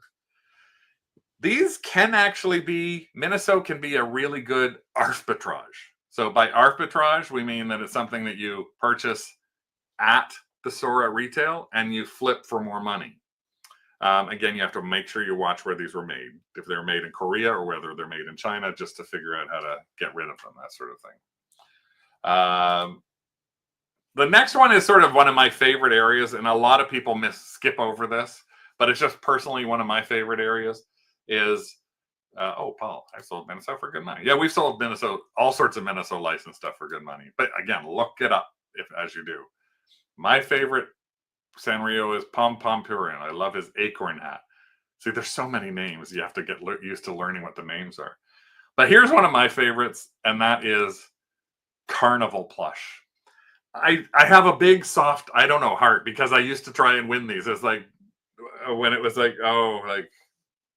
These can actually be, Miniso can be a really good arbitrage. So by arbitrage, we mean that it's something that you purchase at the store at retail and you flip for more money. Again, you have to make sure you watch where these were made. If they're made in Korea or whether they're made in China, just to figure out how to get rid of them, that sort of thing. The next one is sort of one of my favorite areas, and a lot of people skip over this, but it's just personally one of my favorite areas is oh, Paul, I sold Miniso for good money. Yeah, we've sold Miniso, all sorts of Miniso licensed stuff for good money. But again, look it up as you do. My favorite Sanrio is Pom Pom Purin. I love his acorn hat. See, there's so many names. You have to get used to learning what the names are. But here's one of my favorites, and that is Carnival plush. I have a big soft, I don't know, heart, because I used to try and win these. It's like when it was like, oh, like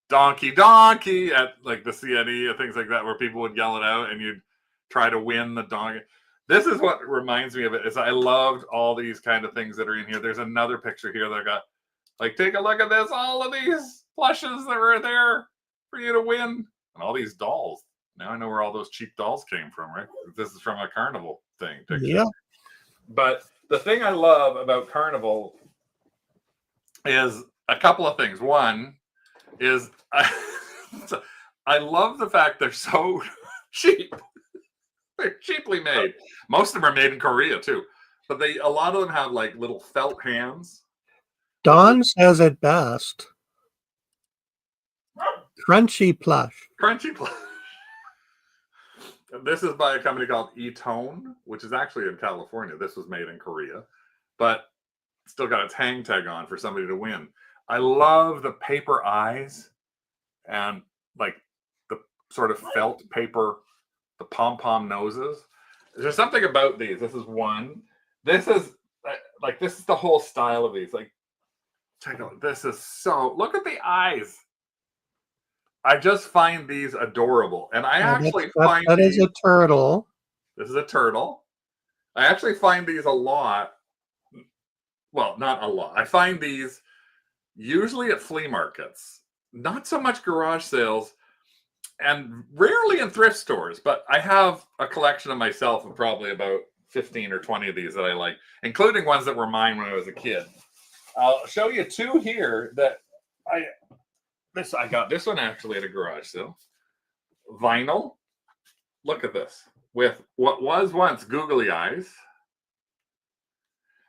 donkey at like the CNE and things like that, where people would yell it out and you'd try to win the donkey. This is what reminds me of it. Is I loved all these kind of things that are in here. There's another picture here that I got. Like, take a look at this. All of these plushes that were there for you to win, and all these dolls. Now I know where all those cheap dolls came from, right? This is from a Carnival thing. Picture. Yeah. But the thing I love about Carnival is a couple of things. One is I love the fact they're so cheap. They're cheaply made. Most of them are made in Korea too, but a lot of them have like little felt hands. Don says it best. Crunchy plush. Crunchy plush. This is by a company called Etone, which is actually in California. This was made in Korea, but still got its hang tag on for somebody to win. I love the paper eyes and like the sort of felt paper, the pom-pom noses. There's something about these. This is one. This is like, this is the whole style of these. Like, check out, this is so, look at the eyes. I just find these adorable. And I actually find that is a turtle. This is a turtle. I actually find these a lot. Well, not a lot. I find these usually at flea markets, not so much garage sales, and rarely in thrift stores. But I have a collection of myself of probably about 15 or 20 of these that I like, including ones that were mine when I was a kid. I'll show you two here that I got this one actually at a garage sale. Vinyl. Look at this. With what was once googly eyes.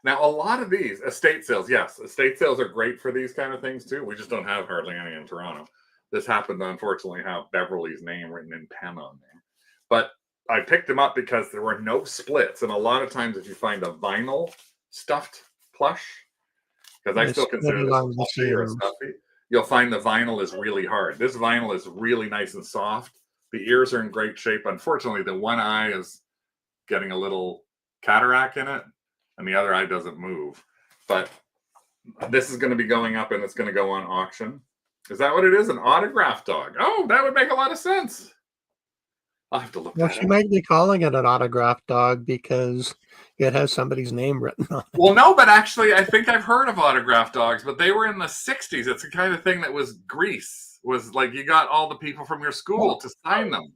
Now, a lot of these estate sales, yes, estate sales are great for these kind of things too. We just don't have hardly any in Toronto. This happened to unfortunately have Beverly's name written in pen on there. But I picked them up because there were no splits. And a lot of times if you find a vinyl stuffed plush, because I still consider this a plushy or a stuffy, you'll find the vinyl is really hard. This vinyl is really nice and soft. The ears are in great shape. Unfortunately, the one eye is getting a little cataract in it, and the other eye doesn't move. But this is going to be going up, and it's going to go on auction. Is that what it is? An autograph dog? Oh, that would make a lot of sense. I'll have to look. Well, she might be calling it an autograph dog because it has somebody's name written on it. Well, no, but actually, I think I've heard of autograph dogs, but they were in the 60s. It's the kind of thing that was Greece. Was like you got all the people from your school to sign them.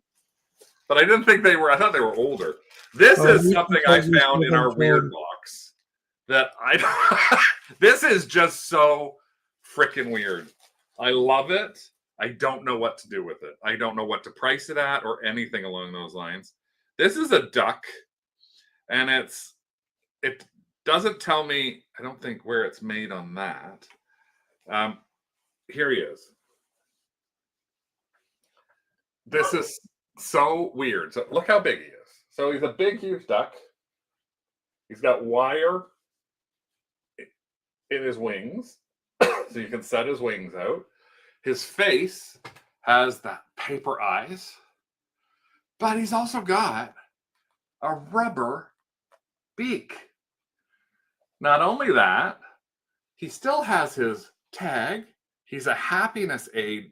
But I didn't think they were, I thought they were older. This is something I found in our weird box that this is just so freaking weird. I love it. I don't know what to do with it. I don't know what to price it at or anything along those lines. This is a duck, and it doesn't tell me, I don't think, where it's made on that. Here he is. This is so weird. So look how big he is. So he's a big, huge duck. He's got wire in his wings, so you can set his wings out. His face has that paper eyes, but he's also got a rubber beak. Not only that, he still has his tag. He's a happiness aid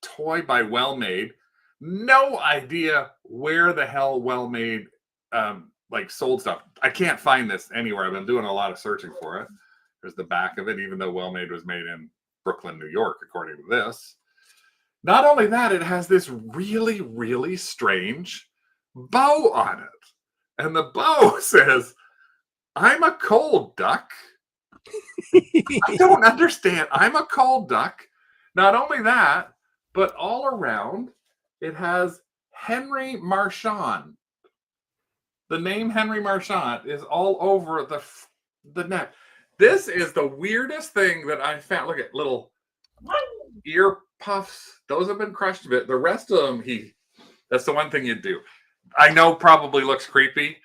toy by Well Made. No idea where the hell Well Made like sold stuff. I can't find this anywhere. I've been doing a lot of searching for it. There's the back of it, even though Well Made was made in Brooklyn, New York, according to this. Not only that, it has this really, really strange bow on it. And the bow says, "I'm a cold duck." I don't understand. I'm a cold duck. Not only that, but all around, it has Henry Marchand. The name Henry Marchand is all over the neck. This is the weirdest thing that I found. Look at little ear puffs. Those have been crushed a bit. The rest of them, that's the one thing you do. I know probably looks creepy.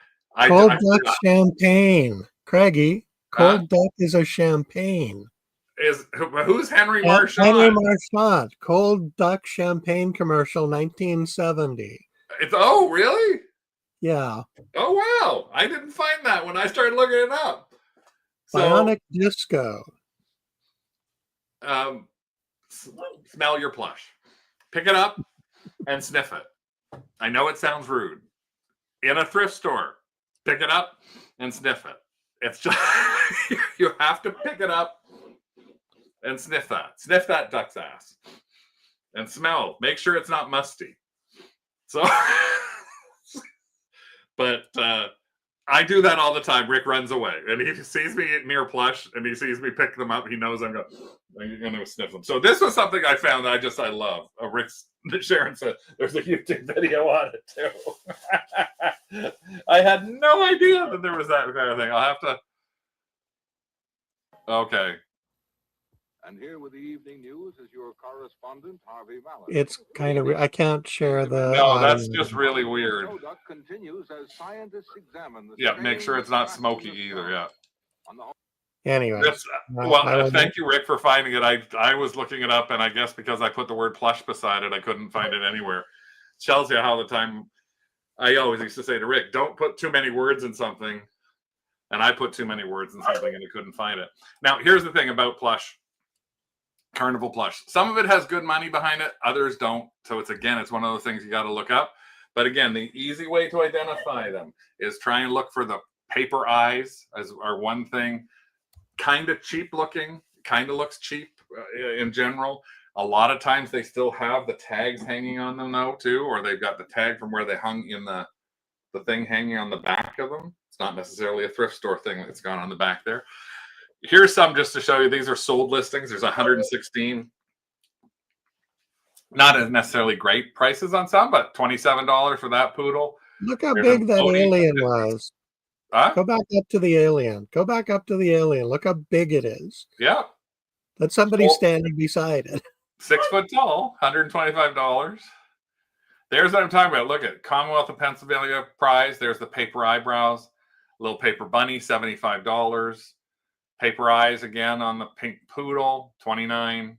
Cold duck champagne. Craigie, cold duck is a champagne. Who's Henry Henry Marchand? Marchand, Cold Duck Champagne commercial, 1970. Oh, really? Yeah. Oh, wow. I didn't find that when I started looking it up. So, Bionic Disco. um, smell your plush. Pick it up and sniff it. I know it sounds rude. In a thrift store, pick it up and sniff it. It's just, you have to pick it up and sniff that. Sniff that duck's ass. And smell. Make sure it's not musty. So, but I do that all the time. Rick runs away, and he sees me near plush, and he sees me pick them up. He knows I'm going to sniff them. So this was something I found that I love. Rick's Sharon said there's a YouTube video on it too. I had no idea that there was that kind of thing. I'll have to. Okay. And here with the evening news is your correspondent, Harvey Mallett. It's kind of, I can't share the. No, that's just really weird. Continues as scientists examine the Yeah, make sure it's not smoky either. Yeah. Anyway. Thank you, Rick, for finding it. I was looking it up, and I guess because I put the word plush beside it, I couldn't find it anywhere. Tells you how the time. I always used to say to Rick, don't put too many words in something. And I put too many words in something, and I couldn't find it. Now, here's the thing about plush. Carnival plush. Some of it has good money behind it. Others don't. So it's one of those things you got to look up. But again, the easy way to identify them is try and look for the paper eyes are one thing. Kind of cheap looking. Kind of looks cheap in general. A lot of times they still have the tags hanging on them though too, or they've got the tag from where they hung in the thing hanging on the back of them. It's not necessarily a thrift store thing that's gone on the back there. Here's some just to show you. These are sold listings. There's 116. Not as necessarily great prices on some, but $27 for that poodle. Look how big that alien was. Huh? Go back up to the alien. Go back up to the alien. Look how big it is. Yeah. That's somebody standing beside it. 6 foot tall, $125. There's what I'm talking about. Look at Commonwealth of Pennsylvania prize. There's the paper eyebrows. Little paper bunny, $75. Paper eyes again on the pink poodle, $29.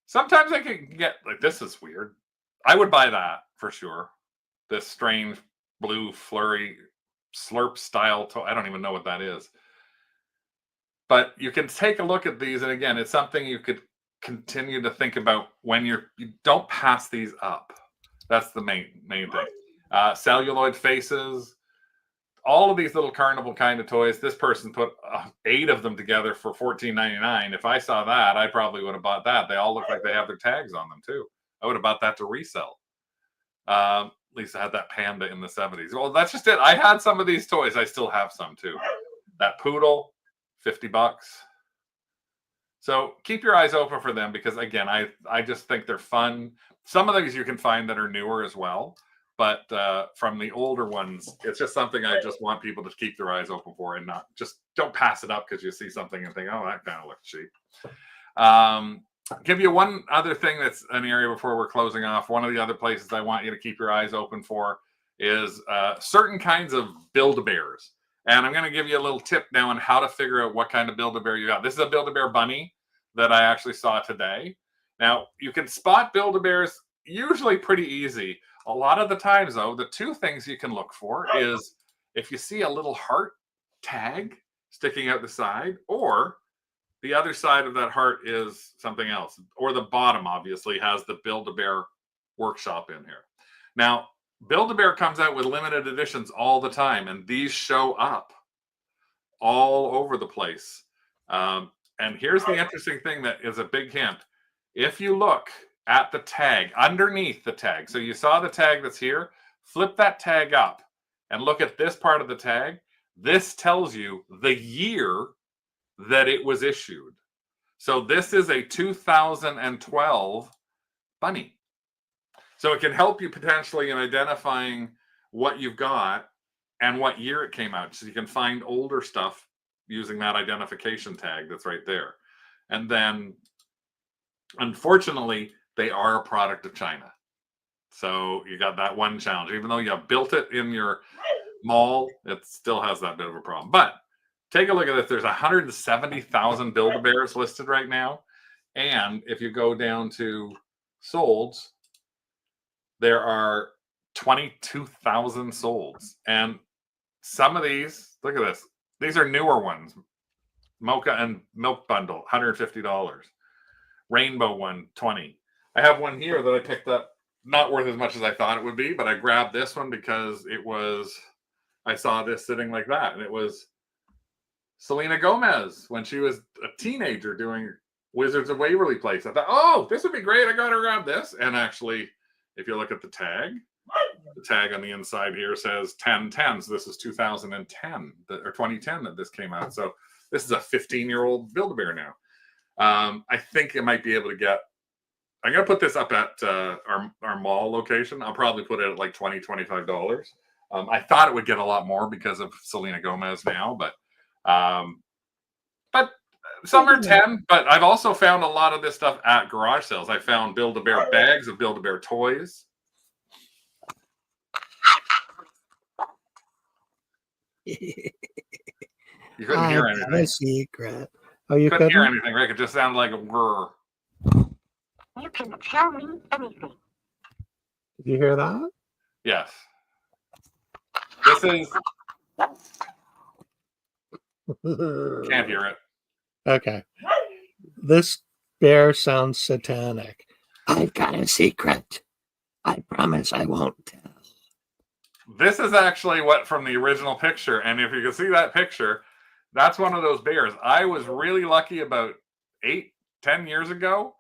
Sometimes I can get like this is weird. I would buy that for sure. This strange blue flurry slurp style toy. I don't even know what that is. But you can take a look at these, and again, it's something you could continue to think about when you don't pass these up. That's the main thing. Celluloid faces. All of these little carnival kind of toys. This person put 8 of them together for $14.99. If I saw that, I probably would have bought that. They all look like they have their tags on them too. I would have bought that to resell. At least I had that panda in the 70s. Well, that's just it. I had some of these toys. I still have some too. That poodle, $50. So keep your eyes open for them because again, I just think they're fun. Some of these you can find that are newer as well. But from the older ones, it's just something I just want people to keep their eyes open for and not just don't pass it up because you see something and think, oh, that kind of looks cheap. Give you one other thing that's an area before we're closing off. One of the other places I want you to keep your eyes open for is certain kinds of Build-A-Bears. And I'm going to give you a little tip now on how to figure out what kind of Build-A-Bear you got. This is a Build-A-Bear bunny that I actually saw today. Now, you can spot Build-A-Bears usually pretty easy. A lot of the times, though, the two things you can look for is if you see a little heart tag sticking out the side, or the other side of that heart is something else, or the bottom obviously has the Build-A-Bear workshop in here. Now, Build-A-Bear comes out with limited editions all the time, and these show up all over the place. And here's the interesting thing that is a big hint. If you look at the tag, underneath the tag. So you saw the tag that's here. Flip that tag up and look at this part of the tag. This tells you the year that it was issued. So this is a 2012 bunny. So it can help you potentially in identifying what you've got and what year it came out. So you can find older stuff using that identification tag that's right there. And then, unfortunately, they are a product of China. So you got that one challenge. Even though you built it in your mall, it still has that bit of a problem. But take a look at this. There's 170,000 Build-A-Bears listed right now. And if you go down to solds, there are 22,000 solds. And some of these, look at this. These are newer ones. Mocha and Milk Bundle, $150. Rainbow one, $20. I have one here that I picked up, not worth as much as I thought it would be, but I grabbed this one because it was, I saw this sitting like that, and it was Selena Gomez when she was a teenager doing Wizards of Waverly Place. I thought, oh, this would be great. I got to grab this. And actually, if you look at the tag on the inside here says 1010. So this is 2010 or 2010 that this came out. So this is a 15-year-old Build-A-Bear now. I think I might be able to get, I'm going to put this up at our mall location. I'll probably put it at like $20, $25. I thought it would get a lot more because of Selena Gomez now, but some are 10, but I've also found a lot of this stuff at garage sales. I found Build-A-Bear bags of Build-A-Bear toys. You couldn't hear anything. A secret. Oh, you couldn't hear anything, Rick. It just sounded like a whir. You can tell me anything. Did you hear that? Yes. This is. Can't hear it. Okay. This bear sounds satanic. I've got a secret. I promise I won't tell. This is actually what from the original picture. And if you can see that picture, that's one of those bears. I was really lucky about 8-10 years ago.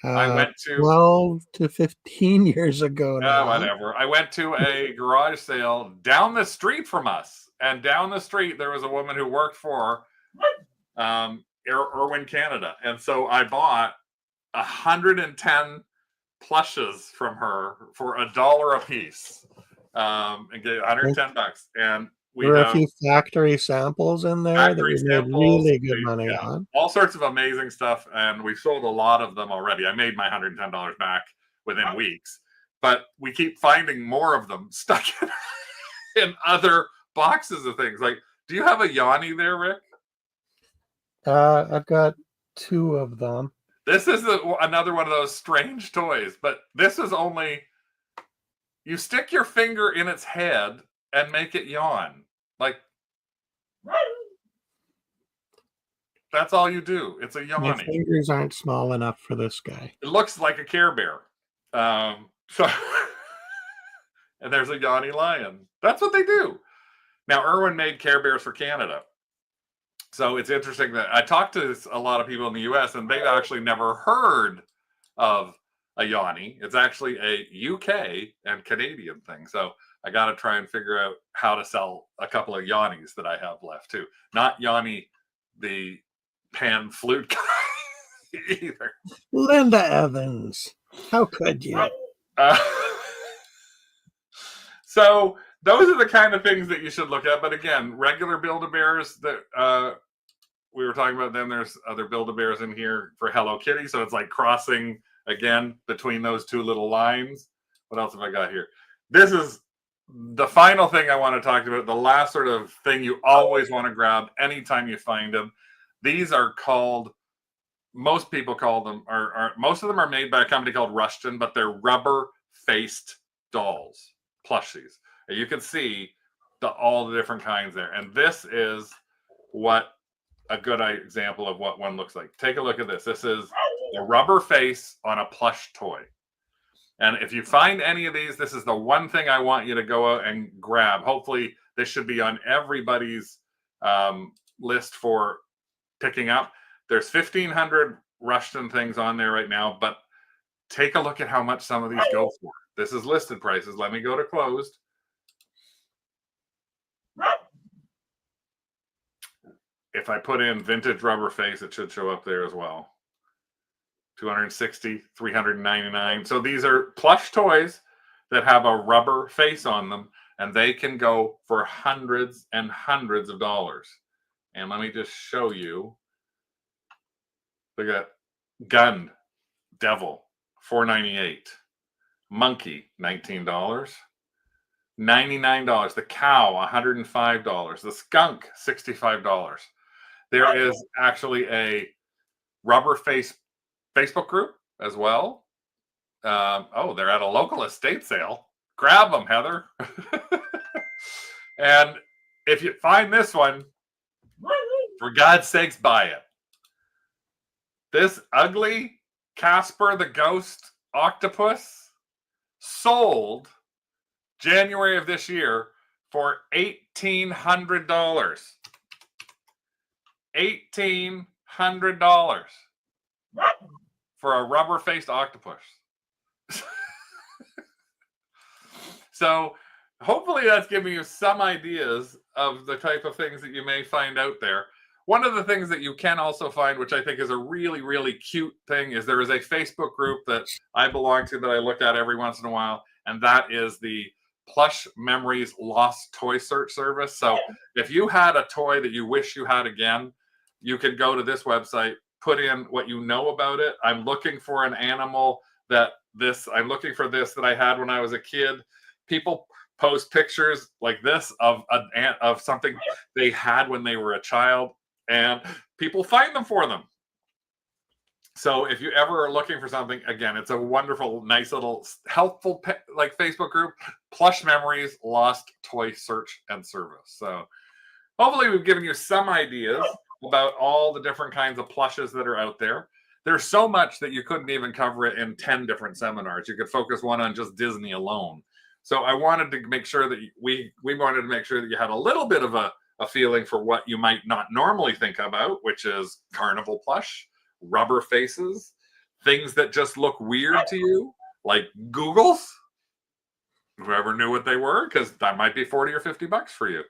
I went to 12 to 15 years ago now. Whatever. I went to a garage sale down the street from us. And down the street, there was a woman who worked for Irwin, Canada. And so I bought 110 plushes from her for $1 a piece. And gave $110. And we there were have a few factory samples in there that we made really good money on. All sorts of amazing stuff. And we sold a lot of them already. I made my $110 back within weeks. But we keep finding more of them stuck in other boxes of things. Like, do you have a Yanni there, Rick? I've got 2 of them. This is another one of those strange toys, but this is only, you stick your finger in its head and make it yawn. Like, that's all you do. It's a Yanni. My fingers aren't small enough for this guy. It looks like a Care Bear. So, and there's a Yanni lion. That's what they do. Now, Irwin made Care Bears for Canada. So it's interesting that I talked to a lot of people in the US and they've actually never heard of a Yanni. It's actually a UK and Canadian thing. So I got to try and figure out how to sell a couple of Yannis that I have left too. Not Yanni, the pan flute guy either. Linda Evans. How could you? So those are the kind of things that you should look at. But again, regular Build-A-Bears that we were talking about them. There's other Build-A-Bears in here for Hello Kitty. So it's like crossing again between those 2 little lines. What else have I got here? This is the final thing I want to talk about. The last sort of thing you always want to grab anytime you find them. These are called, most people call them, or most of them are made by a company called Rushton, but they're rubber-faced dolls, plushies. And you can see all the different kinds there. And this is what a good example of what one looks like. Take a look at this. This is a rubber face on a plush toy. And if you find any of these, this is the one thing I want you to go out and grab. Hopefully, this should be on everybody's list for picking up. There's 1,500 Rushton things on there right now, but take a look at how much some of these go for. This is listed prices. Let me go to closed. If I put in vintage rubber face, it should show up there as well. $260, $399. So these are plush toys that have a rubber face on them, and they can go for hundreds and hundreds of dollars. And let me just show you. Look at Gun Devil, $498. Monkey, $19. $99. The cow, $105. The skunk, $65. There is actually a rubber face Facebook group as well. Oh, they're at a local estate sale. Grab them, Heather. And if you find this one, for God's sakes, buy it. This ugly Casper the Ghost octopus sold January of this year for $1,800. $1,800 for a rubber-faced octopus. So hopefully that's giving you some ideas of the type of things that you may find out there. One of the things that you can also find, which I think is a really, really cute thing, is there is a Facebook group that I belong to that I look at every once in a while, and that is the Plush Memories Lost Toy Search Service. So if you had a toy that you wish you had again, you could go to this website, put in what you know about it. I'm looking for an animal I'm looking for this that I had when I was a kid. People post pictures like this of something they had when they were a child, and people find them for them. So if you ever are looking for something, again, it's a wonderful, nice little helpful like Facebook group, Plush Memories Lost Toy Search and Service. So hopefully we've given you some ideas about all the different kinds of plushes that are out there. There's so much that you couldn't even cover it in 10 different seminars. You could focus one on just Disney alone. So I wanted to make sure that we wanted to make sure that you had a little bit of a feeling for what you might not normally think about, which is Carnival plush, rubber faces, things that just look weird to you, like Googles. Whoever knew what they were, because that might be 40 or 50 bucks for you.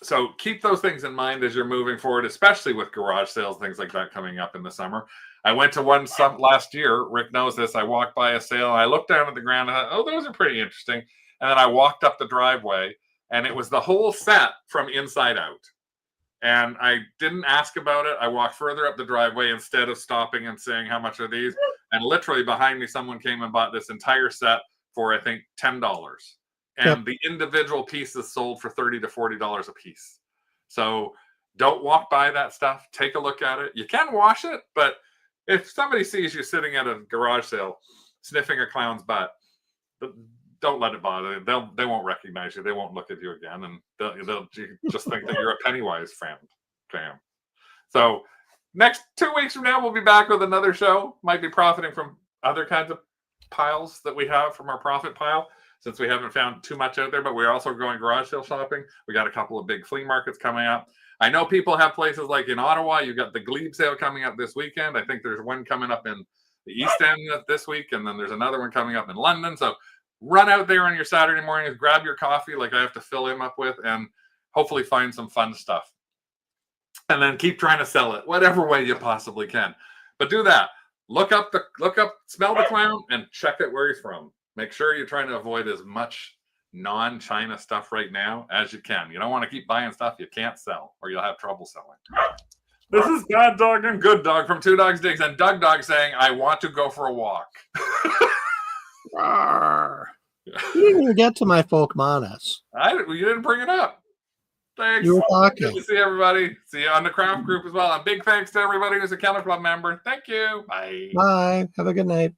So keep those things in mind as you're moving forward, especially with garage sales, things like that coming up in the summer. I went to one last year. Rick knows this. I walked by a sale and I looked down at the ground and I thought, oh, those are pretty interesting. And then I walked up the driveway and it was the whole set from inside out. And I didn't ask about it. I walked further up the driveway instead of stopping and saying, how much are these? And literally behind me, someone came and bought this entire set for, I think, $10. And the individual pieces sold for $30 to $40 a piece. So don't walk by that stuff. Take a look at it. You can wash it, but if somebody sees you sitting at a garage sale sniffing a clown's butt, don't let it bother them. They won't recognize you. They won't look at you again, and they'll just think that you're a Pennywise fan. So next 2 weeks from now, we'll be back with another show. Might be profiting from other kinds of piles that we have from our profit pile, since we haven't found too much out there, but we're also going garage sale shopping. We got a couple of big flea markets coming up. I know people have places like in Ottawa. You got the Glebe sale coming up this weekend. I think there's one coming up in the East End this week, and then there's another one coming up in London. So run out there on your Saturday mornings, grab your coffee like I have to fill him up with, and hopefully find some fun stuff. And then keep trying to sell it whatever way you possibly can. But do that. Smell the clown and check out where he's from. Make sure you're trying to avoid as much non-China stuff right now as you can. You don't want to keep buying stuff you can't sell, or you'll have trouble selling. This is Bad Dog and Good Dog from Two Dogs Digs, and Doug Dog saying, I want to go for a walk. You didn't even get to my folk manas. You didn't bring it up. Thanks. You were talking. Good to see everybody. See you on the craft group as well. And big thanks to everybody who's a Kennel Club member. Thank you. Bye. Bye. Have a good night.